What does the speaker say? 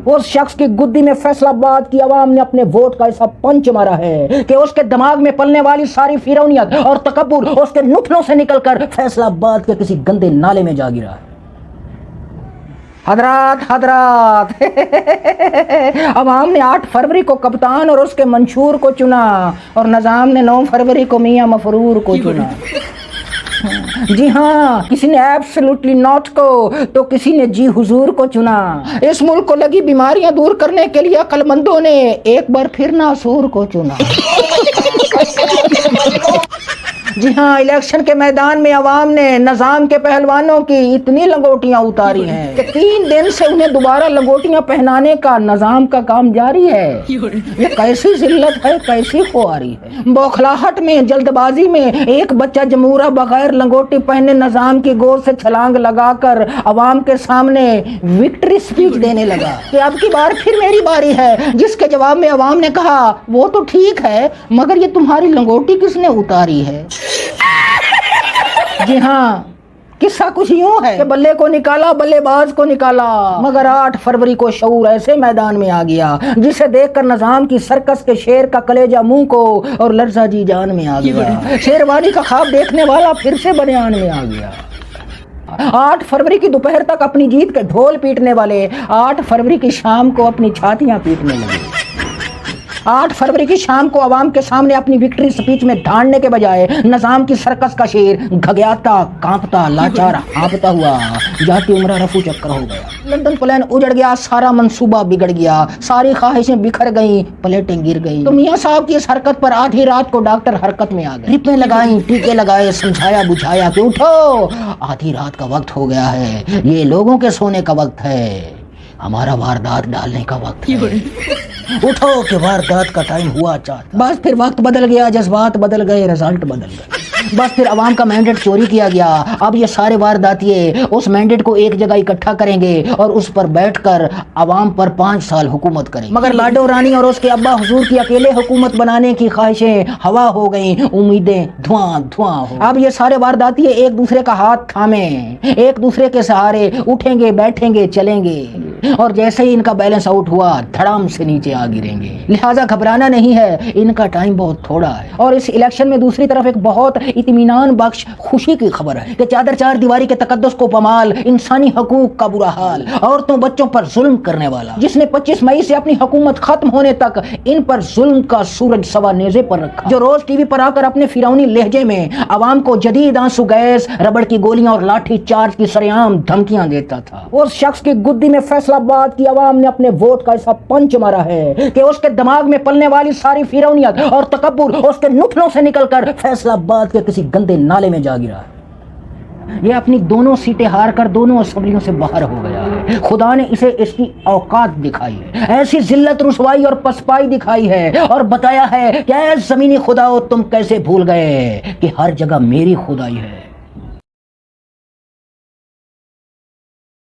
उस शख्स की गुद्दी में फैसलाबाद की आवाम ने अपने वोट का ऐसा पंच मारा है कि उसके दिमाग में पलने वाली सारी फिरौनियत और तकब्बुर उसके नुफलों से निकलकर फैसलाबाद के किसी गंदे नाले में जा गिरा है। हजरात अवाम ने 8 फरवरी को कप्तान और उसके मंशूर को चुना और निज़ाम ने 9 फरवरी को मियां मफरूर को चुना। जी हाँ, किसी ने एब्सोल्युटली नॉट को तो किसी ने जी हुजूर को चुना। इस मुल्क को लगी बीमारियां दूर करने के लिए अक्लमंदों ने एक बार फिर नासूर को चुना। जी हाँ, इलेक्शन के मैदान में अवाम ने निज़ाम के पहलवानों की इतनी लंगोटियां उतारी हैं कि 3 दिन से उन्हें दोबारा लंगोटियां पहनाने का निज़ाम का काम जारी है। ये कैसी जिल्लत है, कैसी खुआरी है। बौखलाहट में, जल्दबाजी में एक बच्चा जमूरा बगैर लंगोटी पहने निज़ाम की गोद से छलांग लगाकर अवाम के सामने विक्ट्री स्पीच देने लगा कि अब की बार फिर मेरी बारी है, जिसके जवाब में अवाम ने कहा वो तो ठीक है मगर ये तुम्हारी लंगोटी किसने उतारी है। जी हाँ, किस्सा कुछ यूं है कि बल्ले को निकाला, बल्लेबाज को निकाला, मगर 8 फरवरी को शऊर ऐसे मैदान में आ गया जिसे देखकर निज़ाम की सर्कस के शेर का कलेजा मुंह को और लर्जा जी जान में आ गया। शेरवानी का ख्वाब देखने वाला फिर से बनियान में आ गया। 8 फरवरी की दोपहर तक अपनी जीत के ढोल पीटने वाले 8 फरवरी की शाम को अपनी छातियां पीटने लगे। 8 फरवरी की शाम को अवाम के सामने अपनी विक्ट्री स्पीच में ढांडने के बजाय निज़ाम की सर्कस का शेर घगयाता, कांपता, लाचार, हाँफता हुआ जाती उम्र रफू चक्कर हो गया। लंदन प्लान उजड़ गया, सारा मंसूबा बिगड़ गया, सारी ख्वाहिशें बिखर गईं, प्लेटें गिर गईं। तो मियां साहब की इस हरकत पर आधी रात को डॉक्टर हरकत में आ गए। ड्रिपें लगाई, टीके लगाए, समझाया बुझाया कि उठो, आधी रात का वक्त हो गया है, ये लोगों के सोने का वक्त है, हमारा वारदात डालने का वक्त है। उठो कि वारदात का टाइम हुआ चाहता। बस फिर वक्त बदल गया, जज्बात बदल गए, रिजल्ट बदल गए। बस फिर अवाम का मैंडेट चोरी किया गया। अब ये सारे वारदातिये उस मैंडेट को एक जगह इकट्ठा करेंगे और उस पर बैठकर अवाम पर 5 साल हुकूमत करेंगे। मगर लाडो रानी और उसके अब्बा हुजूर की अकेले हुकूमत बनाने की ख्वाहिशें हवा हो गई, उम्मीदें धुआं धुआं हो। अब ये सारे वारदातिये एक दूसरे का हाथ थामे, एक दूसरे के सहारे उठेंगे, बैठेंगे, चलेंगे और जैसे ही इनका बैलेंस आउट हुआ धड़ाम से नीचे आ गिरेंगे। लिहाजा घबराना नहीं है, इनका टाइम बहुत थोड़ा है। और इस इलेक्शन में दूसरी तरफ एक बहुत इत्मीनान बख्श खुशी की खबर है कि चादर 4 दीवारी के तकद्दुस को पमाल, इंसानी हकूक का बुरा हाल, औरतों बच्चों पर जुल्म करने वाला, जिसने 25 मई से अपनी हुकूमत खत्म होने तक इन पर जुल्म का सूरज सवा नेज़े पर रखा, जो रोज टीवी पर आकर अपने फिरौनी लहजे में अवाम को जदीद आंसू गैस, रबड़ की गोलियां और लाठी चार्ज की सरेआम धमकियां देता था। उस शख्स की गुद्दी में फैसलाबाद की आवाम ने अपने वोट का ऐसा पंच मारा है कि उसके दिमाग में पलने वाली सारी फिरौनियत और तकब्बुर उसके नुफलों से निकलकर फैसलाबाद के किसी गंदे नाले में जा गिरा है। ये अपनी दोनों सीटें हार कर दोनों असेंबलियों से बाहर हो गया है। खुदा ने इसे इसकी औकात दिखाई है, ऐसी जिल्लत, रुसवाई और पसपाई दिखाई है और बताया है कि ऐ ज़मीनी खुदाओ तुम कैसे भूल गए कि हर जगह मेरी खुदाई है।